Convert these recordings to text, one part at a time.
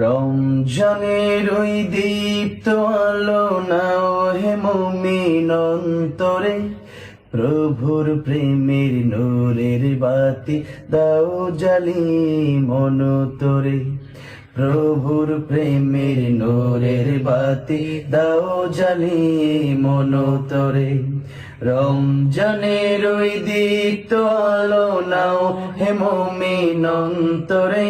রমজানের ওই দীপ্ত আলো নাও হে মুমিন অন্তরে, প্রভুর প্রেমের নূরের বাতি দাও জ্বালিয়ে মন তোরে। প্রভুর প্রেমের নূরের বাতি দাও জ্বালিয়ে মন তোরে। রমজানের ওই দীপ্ত আলো নাও হে মুমিন অন্তরে,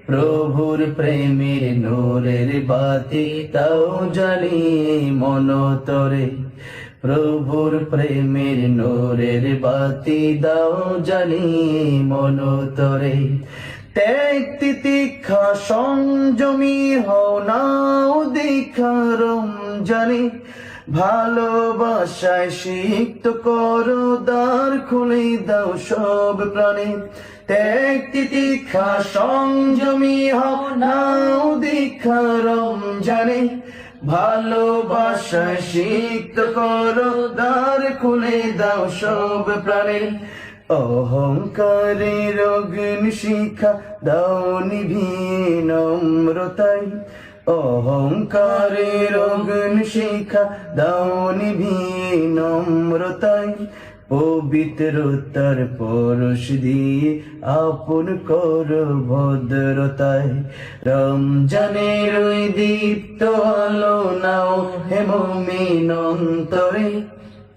প্রভুর প্রেমের নূরের বাতি দাও জ্বালিয়ে মন তোরে। প্রভুর প্রেমের নূরের বাতি দাও জ্বালিয়ে মন তোরে। ত্যাগ তিতিক্ষা সংযমী হও নাও দীক্ষা রমজানে, ভালোবাসায় সিক্ত করো দ্বার খুলে দাও সব প্রাণে। ত্যাগ তিতিক্ষা সংযমী হও নাও দীক্ষা রমজানে, ভালোবাসায় সিক্ত করো দ্বার খুলে দাও সব প্রাণে। অহংকারের অগ্নি শিখা দাও নিভিয়ে নম্রতায়, অহংকারের অগ্নি শিখা দাও নিভিয়ে নম্রতায়। পবিত্রতার পরশ দিয়ে আপন করো ভদ্রতায়। রমজানের ওই দীপ্ত আলো নাও হে মুমিন অন্তরে,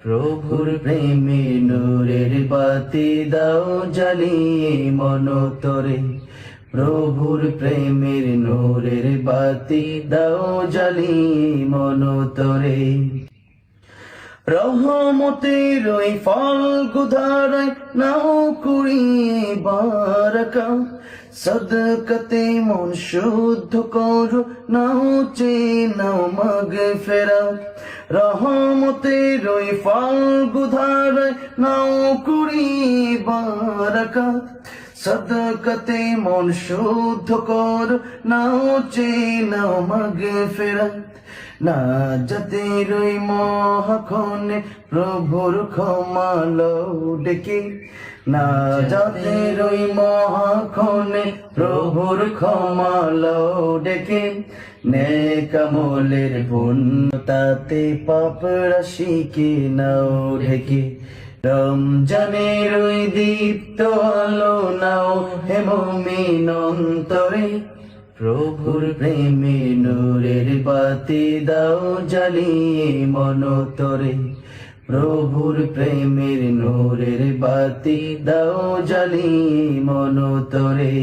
প্রভুর প্রেমে নূরের বাতি দাও জ্বালিয়ে মন তোরে। প্রভুর প্রেমের নূরের বাতি দাও জ্বালিয়ে মন তোরে। রহমতের ওই ফল গুধারায় নাও কুড়িয়ে বারাকা, সদকাতে মন শুদ্ধ করো নাও চেয়ে নাও মাগফিরাত। রহমতের ওই ফল গুধারায় নাও কুড়িয়ে বারাকা, সদকাতে মন শুদ্ধ করো নাও চেয়ে নাও মাগফিরাত। নাজাতের ওই মহাক্ষণে প্রভুর ক্ষমা লও ডেকে, নাজাতের ওই মহাক্ষণে প্রভুর ক্ষমা লও ডেকে। নেক আমলের পুণ্য তাতে পাপ রাশিকে নাও ঢেকে। রমজানের ওই দীপ্ত আলো নাও হে মুমিন অন্তরে, প্রভুর প্রেমে নূরের বাতি দাও জ্বালিয়ে মন তোরে। প্রভুর প্রেমের নূরের বাতি দাও জ্বালিয়ে মন তোরে।